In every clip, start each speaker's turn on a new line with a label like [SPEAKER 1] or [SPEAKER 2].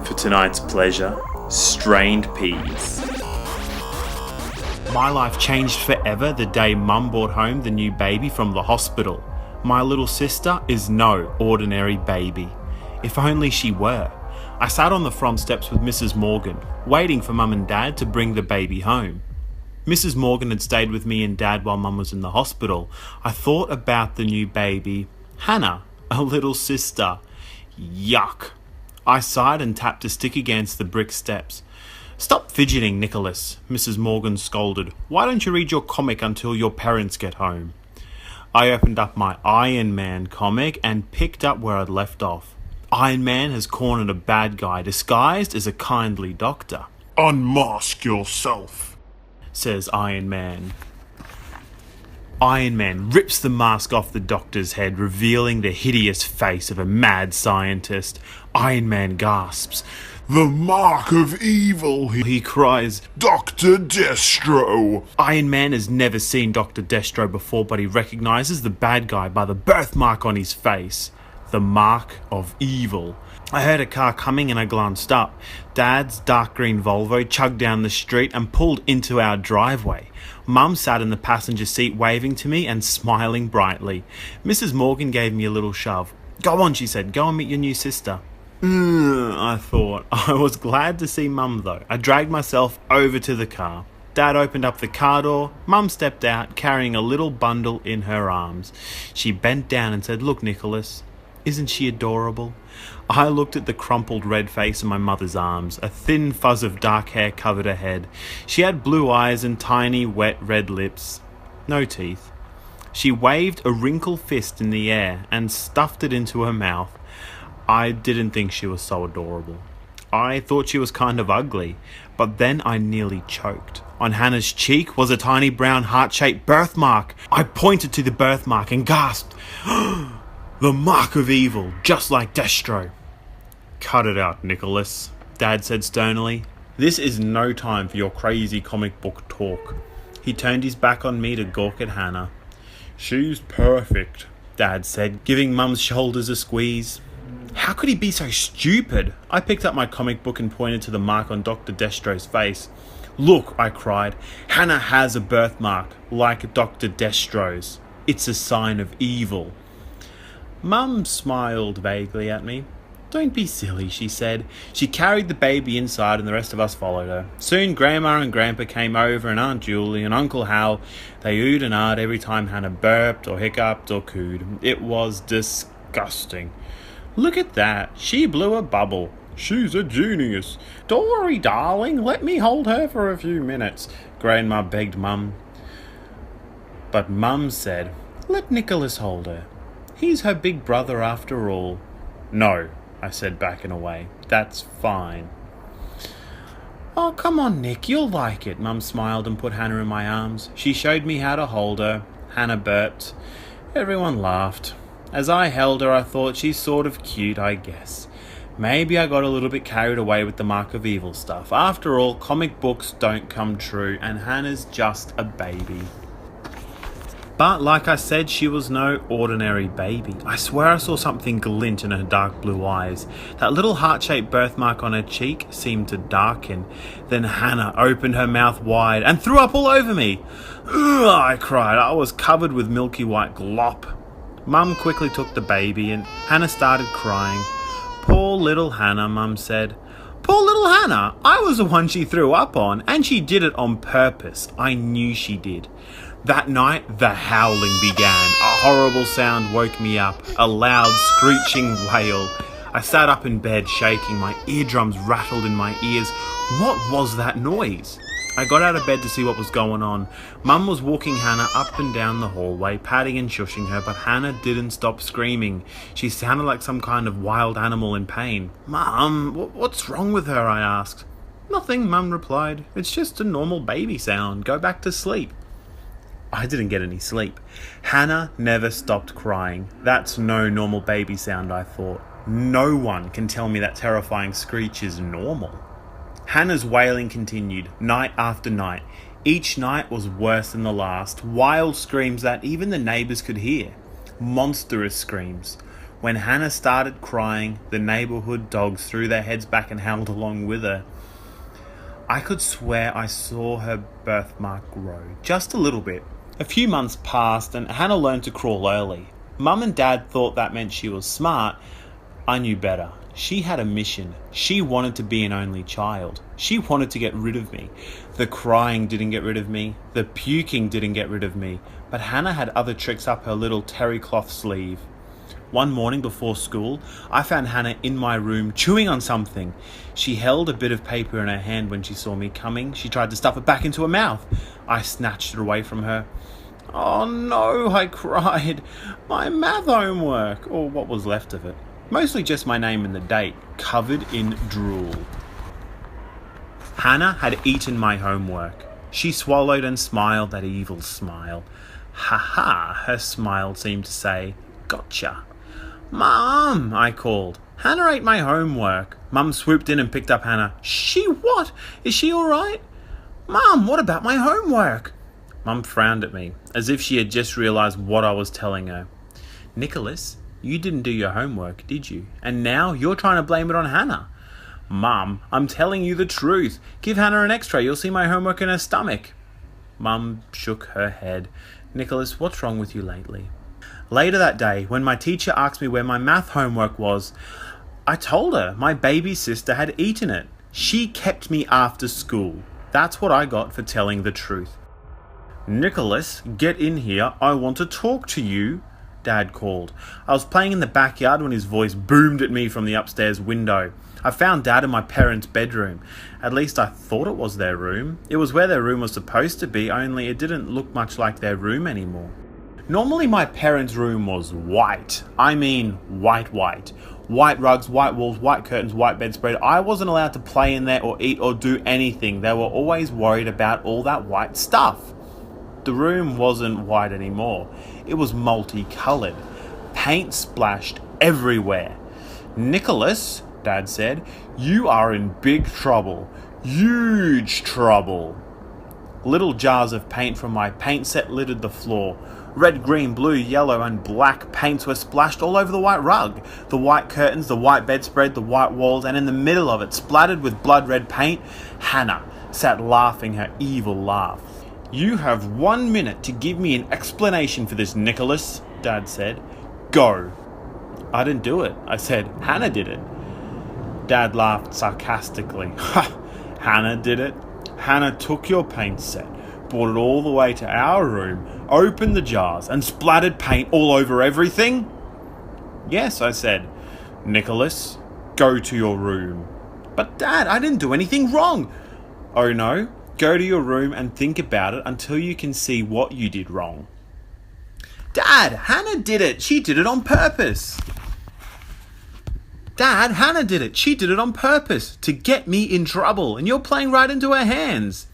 [SPEAKER 1] For tonight's pleasure, strained peas.
[SPEAKER 2] My life changed forever the day Mum brought home the new baby from the hospital. My little sister is no ordinary baby. If only she were. I sat on the front steps with Mrs. Morgan, waiting for Mum and Dad to bring the baby home. Mrs. Morgan had stayed with me and Dad while Mum was in the hospital. I thought about the new baby, Hannah, a little sister. Yuck. I sighed and tapped a stick against the brick steps. "Stop fidgeting, Nicholas," Mrs. Morgan scolded. "Why don't you read your comic until your parents get home?" I opened up my Iron Man comic and picked up where I'd left off. Iron Man has cornered a bad guy disguised as a kindly doctor.
[SPEAKER 3] "Unmask yourself,"
[SPEAKER 2] says Iron Man. Iron Man rips the mask off the doctor's head, revealing the hideous face of a mad scientist. Iron Man gasps.
[SPEAKER 3] "The mark of evil,"
[SPEAKER 2] He cries.
[SPEAKER 3] "Dr. Destro."
[SPEAKER 2] Iron Man has never seen Dr. Destro before, but he recognizes the bad guy by the birthmark on his face. The mark of evil. I heard a car coming and I glanced up. Dad's dark green Volvo chugged down the street and pulled into our driveway. Mum sat in the passenger seat waving to me and smiling brightly. Mrs. Morgan gave me a little shove. "Go on," she said. "Go and meet your new sister." I thought. I was glad to see Mum though. I dragged myself over to the car. Dad opened up the car door. Mum stepped out carrying a little bundle in her arms. She bent down and said, "Look, Nicholas, isn't she adorable?" I looked at the crumpled red face in my mother's arms. A thin fuzz of dark hair covered her head. She had blue eyes and tiny, wet, red lips. No teeth. She waved a wrinkled fist in the air and stuffed it into her mouth. I didn't think she was so adorable. I thought she was kind of ugly, but then I nearly choked. On Hannah's cheek was a tiny brown heart-shaped birthmark. I pointed to the birthmark and gasped, "The mark of evil, just like Destro." "Cut it out, Nicholas," Dad said sternly. "This is no time for your crazy comic book talk." He turned his back on me to gawk at Hannah. "She's perfect," Dad said, giving Mum's shoulders a squeeze. How could he be so stupid? I picked up my comic book and pointed to the mark on Dr. Destro's face. "Look," I cried, "Hannah has a birthmark, like Dr. Destro's. It's a sign of evil." Mum smiled vaguely at me. "Don't be silly," she said. She carried the baby inside and the rest of us followed her. Soon Grandma and Grandpa came over and Aunt Julie and Uncle Hal. They oohed and ahed every time Hannah burped or hiccuped or cooed. It was disgusting. "Look at that. She blew a bubble. She's a genius. Don't worry, darling. Let me hold her for a few minutes," Grandma begged Mum. But Mum said, "Let Nicholas hold her. He's her big brother after all." "No," I said, backing away. "That's fine." "Oh, come on, Nick. You'll like it." Mum smiled and put Hannah in my arms. She showed me how to hold her. Hannah burped. Everyone laughed. As I held her, I thought, she's sort of cute, I guess. Maybe I got a little bit carried away with the mark of evil stuff. After all, comic books don't come true, and Hannah's just a baby. But like I said, she was no ordinary baby. I swear I saw something glint in her dark blue eyes. That little heart-shaped birthmark on her cheek seemed to darken. Then Hannah opened her mouth wide and threw up all over me. "Ugh," I cried. I was covered with milky white glop. Mum quickly took the baby and Hannah started crying. "Poor little Hannah," Mum said. "Poor little Hannah. I was the one she threw up on, and she did it on purpose. I knew she did." That night, the howling began. A horrible sound woke me up, a loud screeching wail. I sat up in bed, shaking. My eardrums rattled in my ears. What was that noise? I got out of bed to see what was going on. Mum was walking Hannah up and down the hallway, patting and shushing her, but Hannah didn't stop screaming. She sounded like some kind of wild animal in pain. "Mum, what's wrong with her?" I asked. "Nothing," Mum replied. "It's just a normal baby sound. Go back to sleep." I didn't get any sleep. Hannah never stopped crying. That's no normal baby sound, I thought. No one can tell me that terrifying screech is normal. Hannah's wailing continued, night after night. Each night was worse than the last. Wild screams that even the neighbours could hear. Monstrous screams. When Hannah started crying, the neighborhood dogs threw their heads back and howled along with her. I could swear I saw her birthmark grow, just a little bit. A few months passed and Hannah learned to crawl early. Mum and Dad thought that meant she was smart. I knew better. She had a mission. She wanted to be an only child. She wanted to get rid of me. The crying didn't get rid of me. The puking didn't get rid of me. But Hannah had other tricks up her little terry cloth sleeve. One morning before school, I found Hannah in my room chewing on something. She held a bit of paper in her hand when she saw me coming. She tried to stuff it back into her mouth. I snatched it away from her. "Oh no," I cried. "My math homework," or what was left of it. Mostly just my name and the date, covered in drool. Hannah had eaten my homework. She swallowed and smiled that evil smile. "Ha ha," her smile seemed to say. "Gotcha." "Mum," I called. "Hannah ate my homework." Mum swooped in and picked up Hannah. "She what? Is she all right?" "Mum, what about my homework?" Mum frowned at me, as if she had just realised what I was telling her. "Nicholas, you didn't do your homework, did you? And now you're trying to blame it on Hannah." "Mum, I'm telling you the truth. Give Hannah an x-ray, you'll see my homework in her stomach." Mum shook her head. "Nicholas, what's wrong with you lately?" Later that day, when my teacher asked me where my math homework was, I told her my baby sister had eaten it. She kept me after school. That's what I got for telling the truth. "Nicholas, get in here. I want to talk to you," Dad called. I was playing in the backyard when his voice boomed at me from the upstairs window. I found Dad in my parents' bedroom. At least I thought it was their room. It was where their room was supposed to be, only it didn't look much like their room anymore. Normally my parents' room was white. I mean white. White rugs, white walls, white curtains, white bedspread. I wasn't allowed to play in there or eat or do anything. They were always worried about all that white stuff. The room wasn't white anymore. It was multicolored. Paint splashed everywhere. "Nicholas," Dad said, "you are in big trouble. Huge trouble." Little jars of paint from my paint set littered the floor. Red, green, blue, yellow, and black paints were splashed all over the white rug, the white curtains, the white bedspread, the white walls, and in the middle of it, splattered with blood-red paint, Hannah sat laughing her evil laugh. "You have 1 minute to give me an explanation for this, Nicholas," Dad said. "Go." "I didn't do it," I said. "Hannah did it." Dad laughed sarcastically. "Ha! Hannah did it? Hannah took your paint set, brought it all the way to our room, opened the jars, and splattered paint all over everything?" "Yes," I said. "Nicholas, go to your room." "But Dad, I didn't do anything wrong." "Oh no? Go to your room and think about it until you can see what you did wrong." "Dad, Hannah did it. She did it on purpose." "Dad, Hannah did it. She did it on purpose to get me in trouble, and you're playing right into her hands."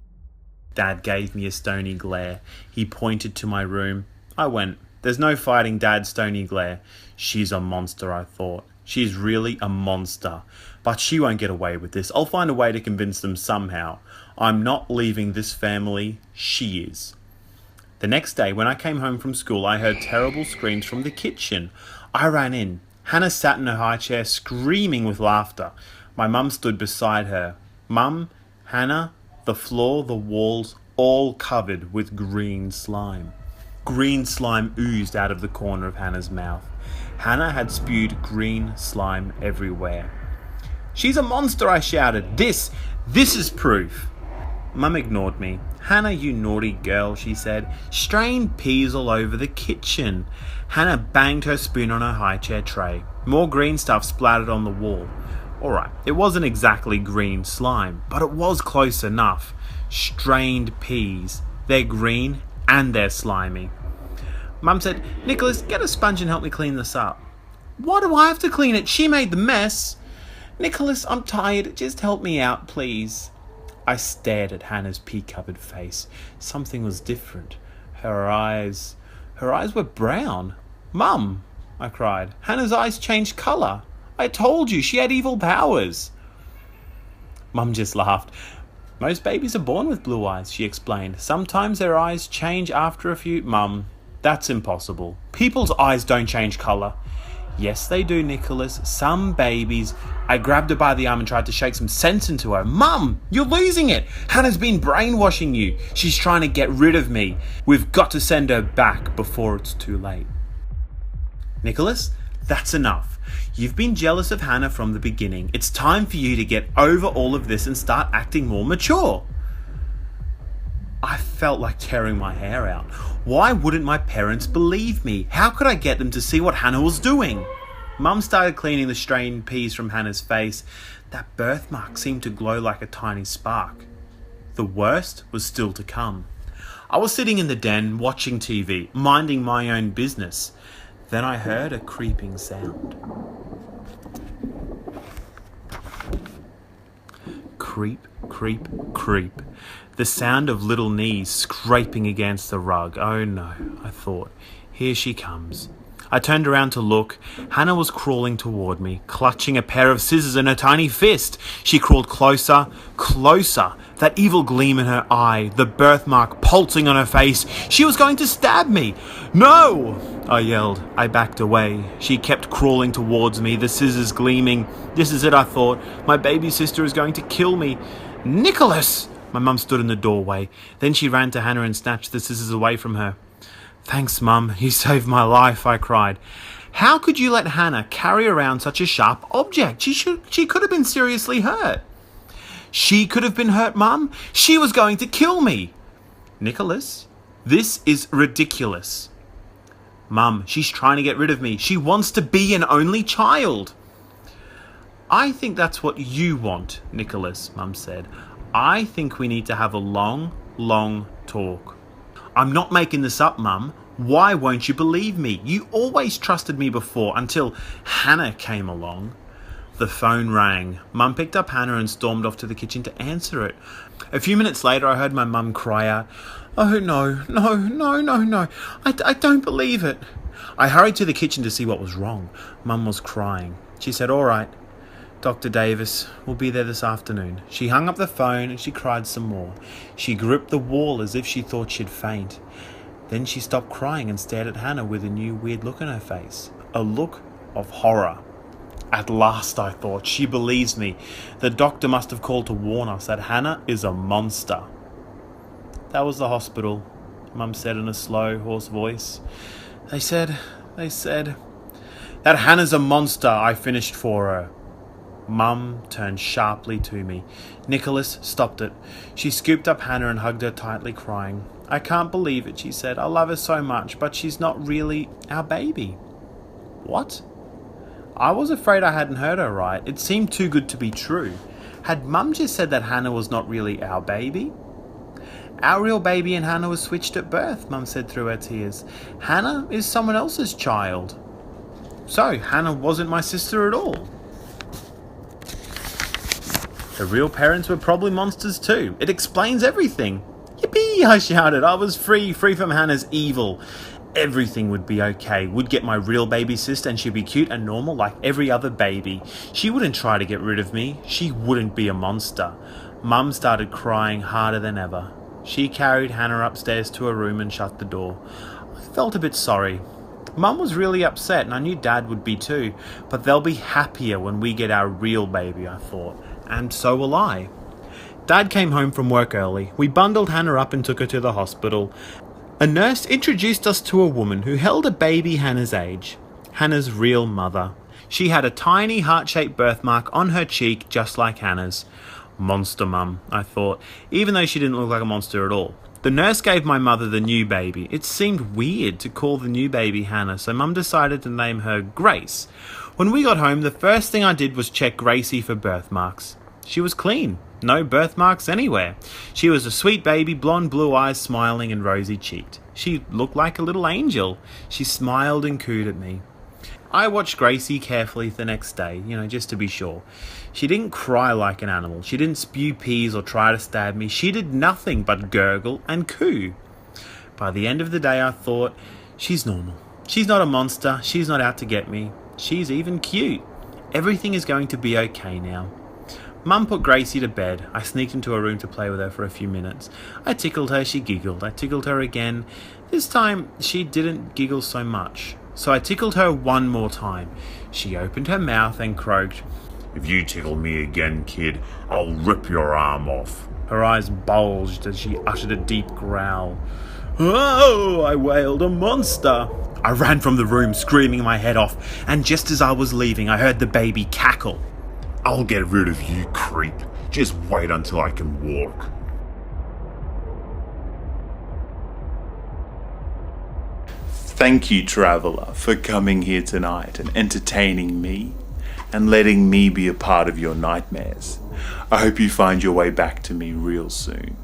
[SPEAKER 2] Dad gave me a stony glare. He pointed to my room. I went. There's no fighting Dad's stony glare. She's a monster, I thought. She's really a monster. But she won't get away with this. I'll find a way to convince them somehow. I'm not leaving this family. She is. The next day, when I came home from school, I heard terrible screams from the kitchen. I ran in. Hannah sat in her high chair, screaming with laughter. My mum stood beside her. Mum, Hannah, the floor, the walls, all covered with green slime. Green slime oozed out of the corner of Hannah's mouth. Hannah had spewed green slime everywhere. "She's a monster," I shouted. This is proof." Mum ignored me. "Hannah, you naughty girl," she said. "Strained peas all over the kitchen." Hannah banged her spoon on her high chair tray. More green stuff splattered on the wall. Alright, it wasn't exactly green slime, but it was close enough. Strained peas. They're green and they're slimy. Mum said, "Nicholas, get a sponge and help me clean this up." "Why do I have to clean it? She made the mess." "Nicholas, I'm tired. Just help me out, please." I stared at Hannah's pea-covered face. Something was different. Her eyes were brown. "Mum," I cried, "Hannah's eyes changed colour. I told you she had evil powers." Mum just laughed. "Most babies are born with blue eyes," she explained. "Sometimes their eyes change after a few..." "Mum, that's impossible. People's eyes don't change colour." Yes, they do, Nicholas. Some babies. I grabbed her by the arm and tried to shake some sense into her. Mum, you're losing it. Hannah's been brainwashing you. She's trying to get rid of me. We've got to send her back before it's too late. Nicholas, that's enough. You've been jealous of Hannah from the beginning. It's time for you to get over all of this and start acting more mature. I felt like tearing my hair out. Why wouldn't my parents believe me? How could I get them to see what Hannah was doing? Mum started cleaning the strained peas from Hannah's face. That birthmark seemed to glow like a tiny spark. The worst was still to come. I was sitting in the den watching TV, minding my own business. Then I heard a creeping sound. Creep, creep, creep. The sound of little knees scraping against the rug. Oh no, I thought. Here she comes. I turned around to look. Hannah was crawling toward me, clutching a pair of scissors in her tiny fist. She crawled closer, closer. That evil gleam in her eye, the birthmark pulsing on her face. She was going to stab me. No! I yelled. I backed away. She kept crawling towards me, the scissors gleaming. This is it, I thought. My baby sister is going to kill me. Nicholas! My mum stood in the doorway. Then she ran to Hannah and snatched the scissors away from her. Thanks, Mum. You saved my life, I cried. How could you let Hannah carry around such a sharp object? She could have been seriously hurt. She could have been hurt, Mum. She was going to kill me. Nicholas, this is ridiculous. Mum, she's trying to get rid of me. She wants to be an only child. I think that's what you want, Nicholas, Mum said. I think we need to have a long, long talk. I'm not making this up, Mum. Why won't you believe me? You always trusted me before until Hannah came along. The phone rang. Mum picked up Hannah and stormed off to the kitchen to answer it. A few minutes later, I heard my mum cry out, "Oh, no. I don't believe it." I hurried to the kitchen to see what was wrong. Mum was crying. She said, "All right, Dr. Davis will be there this afternoon." She hung up the phone and she cried some more. She gripped the wall as if she thought she'd faint. Then she stopped crying and stared at Hannah with a new weird look on her face. A look of horror. At last, I thought, she believes me. The doctor must have called to warn us that Hannah is a monster. That was the hospital, Mum said in a slow, hoarse voice. They said that Hannah's a monster. I finished for her. Mum turned sharply to me. Nicholas stopped it. She scooped up Hannah and hugged her tightly, crying. "I can't believe it," she said. "I love her so much, but she's not really our baby." What? I was afraid I hadn't heard her right. It seemed too good to be true. Had Mum just said that Hannah was not really our baby? Our real baby and Hannah was switched at birth, Mum said through her tears. Hannah is someone else's child. So, Hannah wasn't my sister at all. Her real parents were probably monsters too. It explains everything. Yippee, I shouted. I was free from Hannah's evil. Everything would be okay. Would get my real baby sister and she'd be cute and normal like every other baby. She wouldn't try to get rid of me. She wouldn't be a monster. Mum started crying harder than ever. She carried Hannah upstairs to her room and shut the door. I felt a bit sorry. Mum was really upset and I knew Dad would be too. But they'll be happier when we get our real baby, I thought. And so will I. Dad came home from work early. We bundled Hannah up and took her to the hospital. A nurse introduced us to a woman who held a baby Hannah's age, Hannah's real mother. She had a tiny heart-shaped birthmark on her cheek just like Hannah's. Monster Mum, I thought, even though she didn't look like a monster at all. The nurse gave my mother the new baby. It seemed weird to call the new baby Hannah, so Mum decided to name her Grace. When we got home, the first thing I did was check Gracie for birthmarks. She was clean. No birthmarks anywhere. She was a sweet baby, blonde, blue eyes, smiling and rosy-cheeked. She looked like a little angel. She smiled and cooed at me. I watched Gracie carefully the next day, just to be sure. She didn't cry like an animal. She didn't spew peas or try to stab me. She did nothing but gurgle and coo. By the end of the day, I thought, she's normal. She's not a monster. She's not out to get me. She's even cute. Everything is going to be okay now. Mum put Gracie to bed. I sneaked into her room to play with her for a few minutes. I tickled her, she giggled. I tickled her again. This time, she didn't giggle so much. So I tickled her one more time. She opened her mouth and croaked.
[SPEAKER 3] If you tickle me again, kid, I'll rip your arm off.
[SPEAKER 2] Her eyes bulged as she uttered a deep growl. Oh, I wailed, a monster! I ran from the room, screaming my head off, and just as I was leaving, I heard the baby cackle.
[SPEAKER 3] I'll get rid of you, creep. Just wait until I can walk.
[SPEAKER 1] Thank you, traveller, for coming here tonight and entertaining me and letting me be a part of your nightmares. I hope you find your way back to me real soon.